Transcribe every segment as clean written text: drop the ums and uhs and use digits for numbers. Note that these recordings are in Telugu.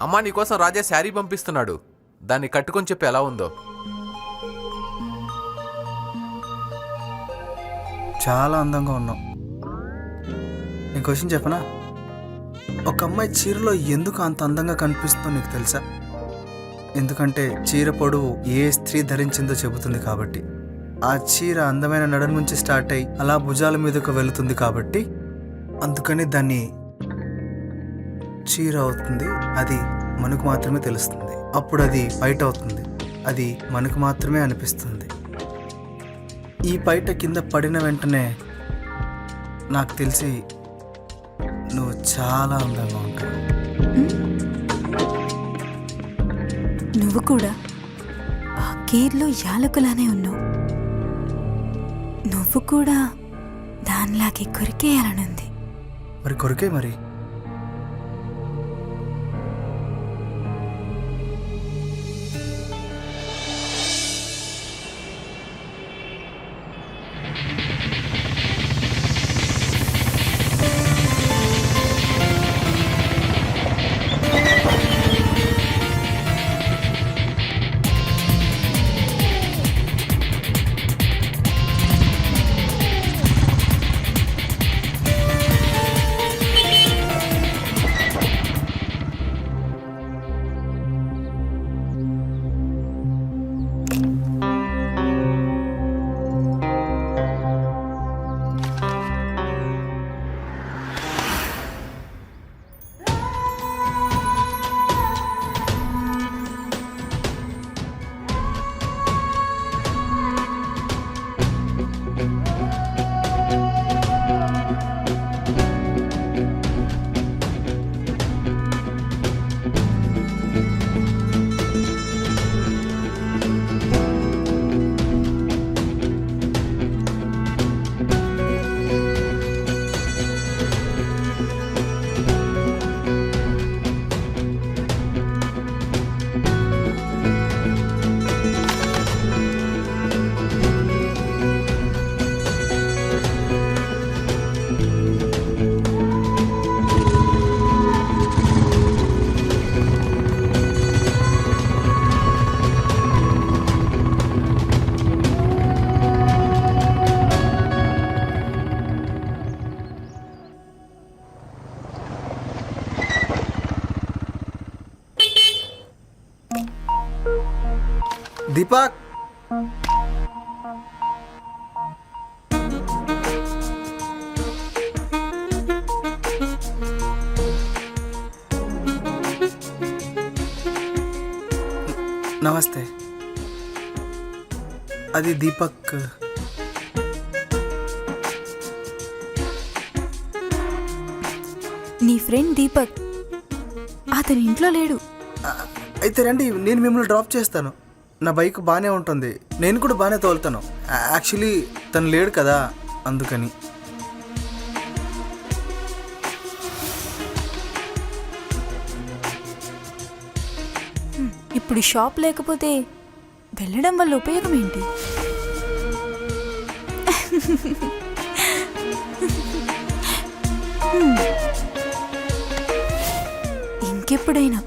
అమ్మా నీకోసం రాజా శారీ పంపిస్తున్నాడు, దాన్ని కట్టుకొని చెప్పి ఎలా ఉందో. చాలా అందంగా ఉన్నావు. నీ క్వశ్చన్ చెప్పనా? ఒక అమ్మాయి చీరలో ఎందుకు అంత అందంగా కనిపిస్తుందో నీకు తెలుసా? ఎందుకంటే చీర పొడవు ఏ స్త్రీ ధరించిందో చెబుతుంది కాబట్టి. ఆ చీర అందమైన నడుం నుంచి స్టార్ట్ అయ్యి అలా భుజాల మీదకు వెళుతుంది కాబట్టి అందుకని దాన్ని చీర అవుతుంది. అది మనకు మాత్రమే తెలుస్తుంది. అప్పుడు అది బయట అవుతుంది. అది మనకు మాత్రమే అనిపిస్తుంది. ఈ బయట కింద పడిన వెంటనే నాకు తెలిసి నువ్వు చాలా అందంగా ఉంటావు. నువ్వు కూడా ఆ కీర్లో యాలకులానే ఉన్నావు. నువ్వు కూడా దానిలాగే కొరికేయాలనుంది. మరి కొరికే మరి. దీపక్, నమస్తే. అది దీపక్. నీ ఫ్రెండ్ దీపక్ అతని ఇంట్లో లేడు. అయితే రండి, నేను మిమ్మల్ని డ్రాప్ చేస్తాను. నా బైక్ బాగానే ఉంటుంది, నేను కూడా బాగానే తోలుతాను. యాక్చువల్లీ తను లేడు కదా, అందుకని. ఇప్పుడు షాప్ లేకపోతే వెళ్ళడం వల్ల ఉపయోగం ఏంటి? ఇంకెప్పుడైనా.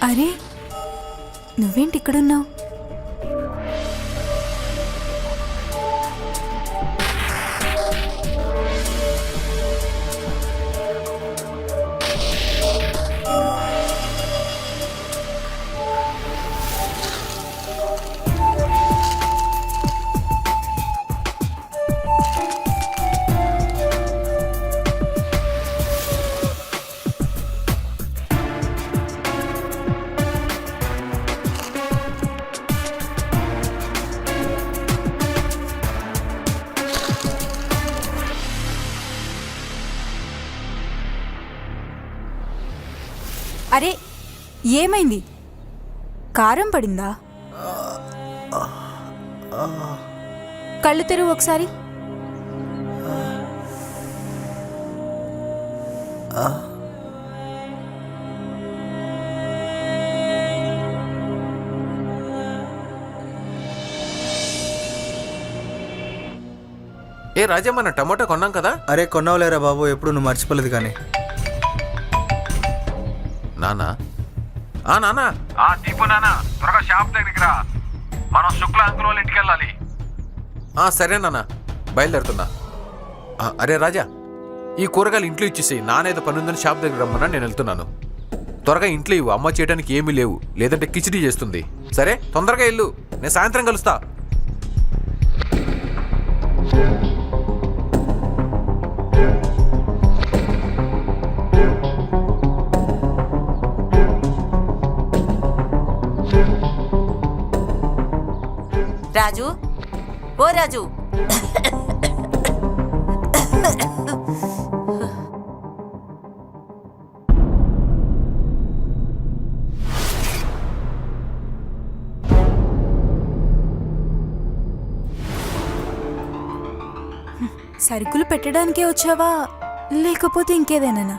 అరే, నువ్వేంటి ఇక్కడున్నావు? అరే ఏమైంది? కారం పడిందా? కళ్ళు తెరువు ఒకసారి. ఏ రాజా, మన టమాటో కొన్నాం కదా? అరే కొన్నావులేరా బాబు, ఎప్పుడు నువ్వు మర్చిపోలేదు కానీ. నానా నానా దీపు నాన్న, త్వరగా షాప్ దగ్గరికి రా. మనం శుక్ల అంకుల్ వాళ్ళ ఇంటికి వెళ్ళాలి. సరే నాన్న, బయలుదేరుతున్నా. అరే రాజా, ఈ కూరగాయలు ఇంట్లో ఇచ్చేసి నానేదో పని ఉందని షాప్ దగ్గర రమ్మన్నా, నేను వెళ్తున్నాను. త్వరగా ఇంట్లో ఇవ్వు, అమ్మ చేయడానికి ఏమీ లేవు, లేదంటే కిచిడి చేస్తుంది. సరే తొందరగా వెళ్ళు, నేను సాయంత్రం కలుస్తా. రాజు, ఓ రాజు, సరుకులు పెట్టడానికే వచ్చావా లేకపోతే ఇంకేదేనా?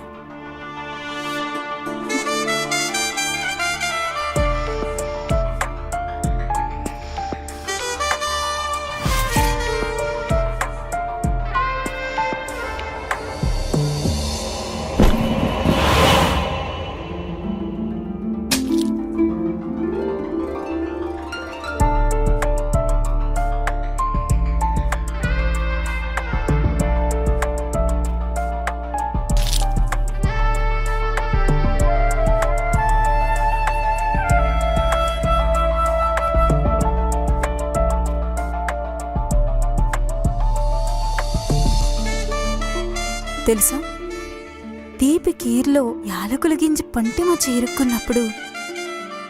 తెలుసా, తీపి కీర్లో యాలకుల గింజ పంటిమ చేరుకున్నప్పుడు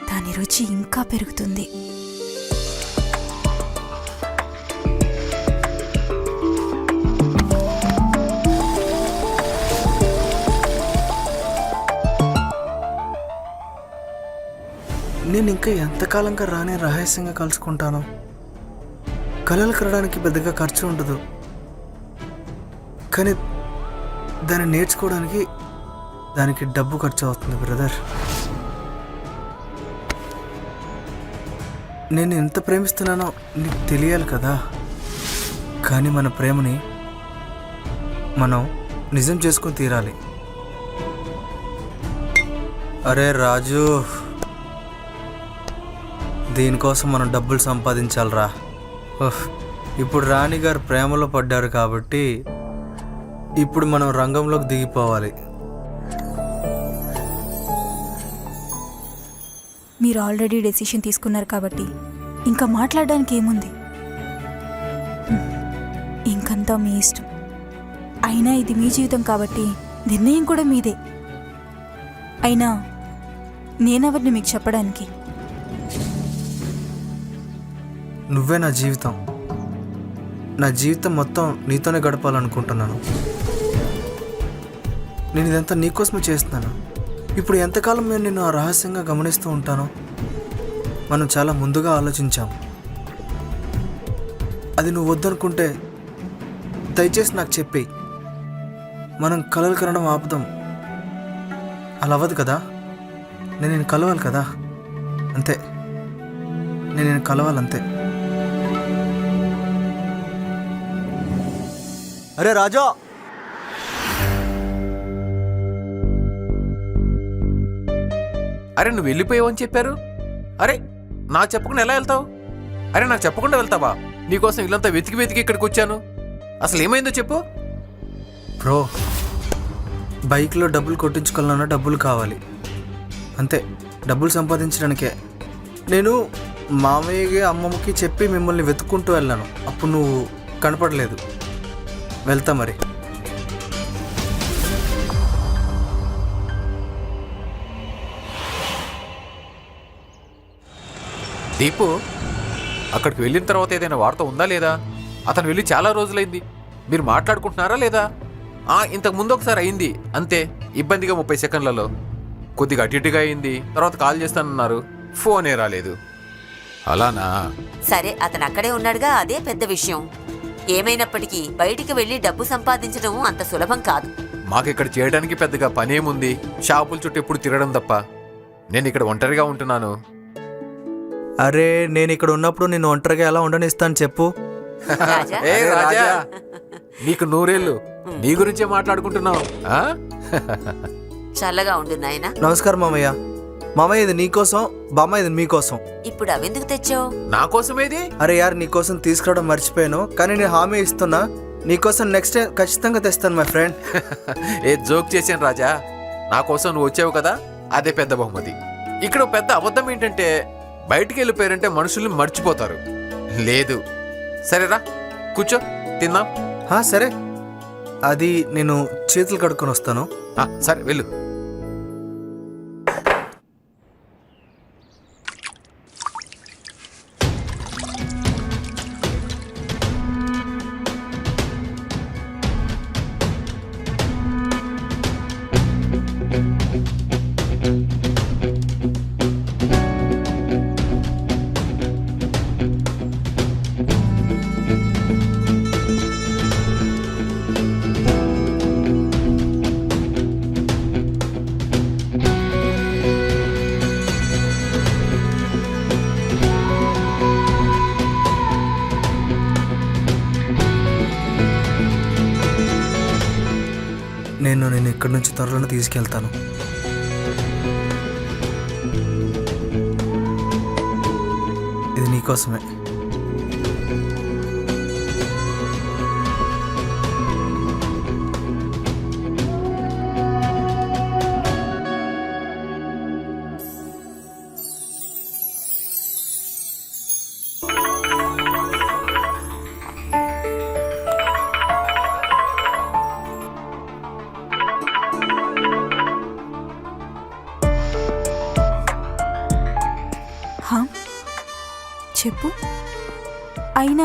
దాని రుచి ఇంకా పెరుగుతుంది. నేను ఇంకా ఎంతకాలంగా రానే రహస్యంగా కలుసుకుంటాను. కలలు కరడానికి పెద్దగా ఖర్చు ఉండదు, కానీ దాన్ని నేర్చుకోవడానికి దానికి డబ్బు ఖర్చు అవుతుంది బ్రదర్. నేను ఎంత ప్రేమిస్తున్నానో నీకు తెలియాలి కదా. కానీ మన ప్రేమని మనం నిజం చేసుకొని తీరాలి. అరే రాజు, దీనికోసం మనం డబ్బులు సంపాదించాలిరా. ఇప్పుడు రాణి గారు ప్రేమలో పడ్డారు కాబట్టి ఇప్పుడు మనం రంగంలోకి దిగిపోవాలి. మీరు ఆల్రెడీ డెసిషన్ తీసుకున్నారు కాబట్టి ఇంకా మాట్లాడడానికి ఏముంది? ఇంకంతా మీ ఇష్టం. అయినా ఇది మీ జీవితం కాబట్టి నిర్ణయం కూడా మీదే. అయినా నేనెవరిని మీకు చెప్పడానికి? నువ్వే నా జీవితం. నా జీవితం మొత్తం నీతోనే గడపాలనుకుంటున్నాను. నేను ఇదంతా నీకోసమే చేస్తున్నాను. ఇప్పుడు ఎంతకాలం నేను నిన్ను రహస్యంగా గమనిస్తూ ఉంటాను. మనం చాలా ముందుగా ఆలోచించాం. అది నువ్వు వద్దనుకుంటే దయచేసి నాకు చెప్పి మనం కలలు కనడం ఆపుదాం. అలా అవ్వదు కదా. నేను నేను కలవాలి కదా, అంతే. నేను కలవాలంతే. అరే రాజా, అరే నువ్వు వెళ్ళిపోయావని చెప్పారు. అరే నాకు చెప్పకుండా ఎలా వెళ్తావు? అరే నాకు చెప్పకుండా వెళ్తావా? నీకోసం ఇల్లంతా వెతికి వెతికి ఇక్కడికి వచ్చాను. అసలు ఏమైందో చెప్పు. బ్రో, బైక్లో డబ్బులు కొట్టించుకోవాలన్నా డబ్బులు కావాలి, అంతే. డబ్బులు సంపాదించడానికే నేను మామయ్యకి అమ్మమ్మకి చెప్పి మిమ్మల్ని వెతుక్కుంటూ వెళ్ళాను. అప్పుడు నువ్వు కనపడలేదు. వెళ్తా మరి. దీపు అక్కడికి వెళ్ళిన తర్వాత ఏదైనా వార్త ఉందా లేదా? అతను వెళ్ళి చాలా రోజులైంది. మీరు మాట్లాడుకుంటున్నారా లేదా? ఇంతకు ముందు ఒకసారి అయింది అంతే, ఇబ్బందిగా 30 సెకండ్లలో. కొద్దిగా అటు ఇటుగా అయింది. తర్వాత కాల్ చేస్తానన్నారు, ఫోనే రాలేదు. అలానా? సరే, అతను అక్కడే ఉన్నాడుగా, అదే పెద్ద విషయం. ఏమైనప్పటికీ బయటికి వెళ్ళి డబ్బు సంపాదించడం అంత సులభం కాదు. మాకిక్కడ చేయడానికి పెద్దగా పనేముంది, షాపుల చుట్టూ ఎప్పుడు తిరగడం తప్ప. నేను ఇక్కడ ఒంటరిగా ఉంటున్నాను. అరే, నేను ఇక్కడ ఉన్నప్పుడు నేను ఒంటరిగా ఎలా ఉండనిస్తాను చెప్పు. రాజా, ఏ రాజా, నీకు నూరేళ్ళు. నీ గురించే మాట్లాడుకుంటున్నావు. ఆ? చల్లగా ఉండు నాయనా. నమస్కారం మామయ్య. మామయ్య, ఇది నీకోసం, బామ్మ ఇది మీకోసం. ఇప్పుడు అవెందుకు తెచ్చావు? నా కోసమేది? అరే యార్, నీకోసం తీసుకురావడం మర్చిపోయాను, కానీ నేను హామీ ఇస్తున్నా, నీకోసం నెక్స్ట్ టైం ఖచ్చితంగా తెస్తాను మై ఫ్రెండ్. ఏ జోక్ చేశాను రాజా, నా కోసం నువ్వు వచ్చావు కదా, అదే పెద్ద బహుమతి. ఇక్కడ పెద్ద అబద్ధం ఏంటంటే బయటికి వెళ్ళిపోయారంటే మనుషుల్ని మర్చిపోతారు. లేదు, సరేరా, కూర్చో, తిందాం. సరే, అది నేను చేతులు కడుక్కొని వస్తాను. సరే వెళ్ళు. నేను ఇక్కడి నుంచి త్వరలోనే తీసుకెళ్తాను. ఇది నీకోసమే. చెప్పు. అయినా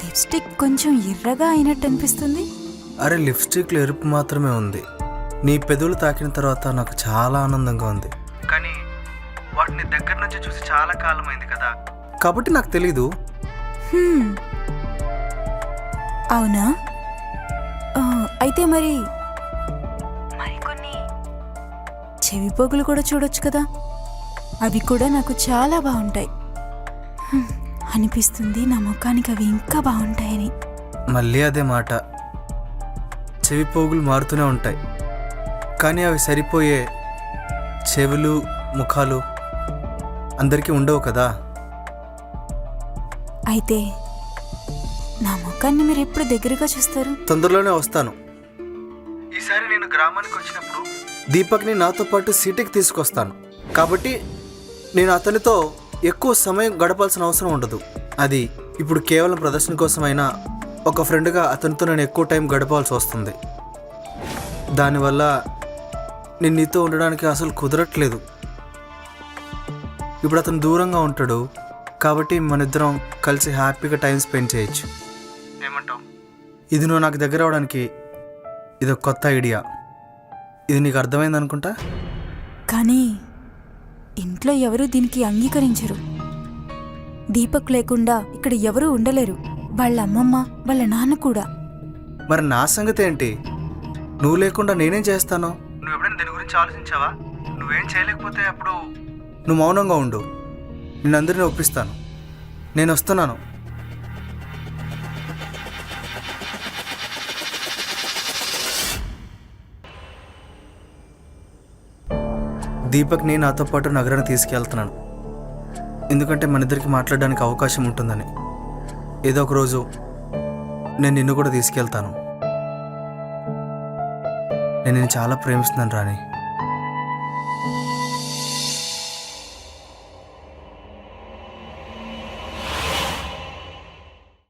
లిప్స్టిక్ కొంచెం ఎర్రగా అయినట్టు అనిపిస్తుంది. అరే, లిప్స్టిక్లో ఎరుపు మాత్రమే ఉంది. నీ పెదవులు తాకిన తర్వాత నాకు చాలా ఆనందంగా ఉంది, కానీ వాటిని దగ్గర నుంచి చూసి చాలా కాలమైంది కదా, కాబట్టి నాకు తెలీదు. అవునా? అయితే మరి కొన్ని చెవి పోగులు కూడా చూడొచ్చు కదా, అవి కూడా నాకు చాలా బాగుంటాయి. అనిపిస్తుంది నా ముఖానికి అవి ఇంకా బాగుంటాయని. మళ్ళీ అదే మాట. చెవి పోగులు మారుతూనే ఉంటాయి, కానీ అవి సరిపోయే చెవులు ముఖాలు అందరికీ ఉండవు కదా. అయితే నా ముఖాన్ని మీరు ఎప్పుడు దగ్గరగా చూస్తారు? తొందరలోనే వస్తాను. ఈసారి నేను గ్రామానికి వచ్చినప్పుడు దీపక్ని నాతో పాటు సిటీకి తీసుకొస్తాను, కాబట్టి నేను అతనితో ఎక్కువ సమయం గడపాల్సిన అవసరం ఉండదు. అది ఇప్పుడు కేవలం ప్రదర్శన కోసమైనా ఒక ఫ్రెండ్గా అతనితో నేను ఎక్కువ టైం గడపాల్సి వస్తుంది. దానివల్ల నేను నీతో ఉండడానికి అసలు కుదరట్లేదు. ఇప్పుడు అతను దూరంగా ఉంటాడు, కాబట్టి మన ఇద్దరం కలిసి హ్యాపీగా టైం స్పెండ్ చేయొచ్చు. ఏమంటావు? ఇది నువ్వు నాకు దగ్గర అవడానికి ఇది ఒక కొత్త ఐడియా. ఇది నీకు అర్థమైంది అనుకుంటా. కానీ ఇంట్లో ఎవరూ దీనికి అంగీకరించరు. దీపక్ లేకుండా ఇక్కడ ఎవరూ ఉండలేరు, వాళ్ళ అమ్మమ్మ వాళ్ళ నాన్న కూడా. మరి నా సంగతి ఏంటి? నువ్వు లేకుండా నేనేం చేస్తాను? నువ్వు ఎప్పుడైనా దీని గురించి ఆలోచించావా? నువ్వేం చేయలేకపోతే అప్పుడు నువ్వు మౌనంగా ఉండు, నేను అందరినీ ఒప్పిస్తాను. నేను వస్తున్నాను. దీపక్ని నాతో పాటు నగరాన్ని తీసుకెళ్తున్నాను, ఎందుకంటే మన ఇద్దరికి మాట్లాడడానికి అవకాశం ఉంటుందని. ఏదో ఒక రోజు నేను నిన్ను కూడా తీసుకెళ్తాను. నేను నిన్ను చాలా ప్రేమిస్తున్నాను రాణి.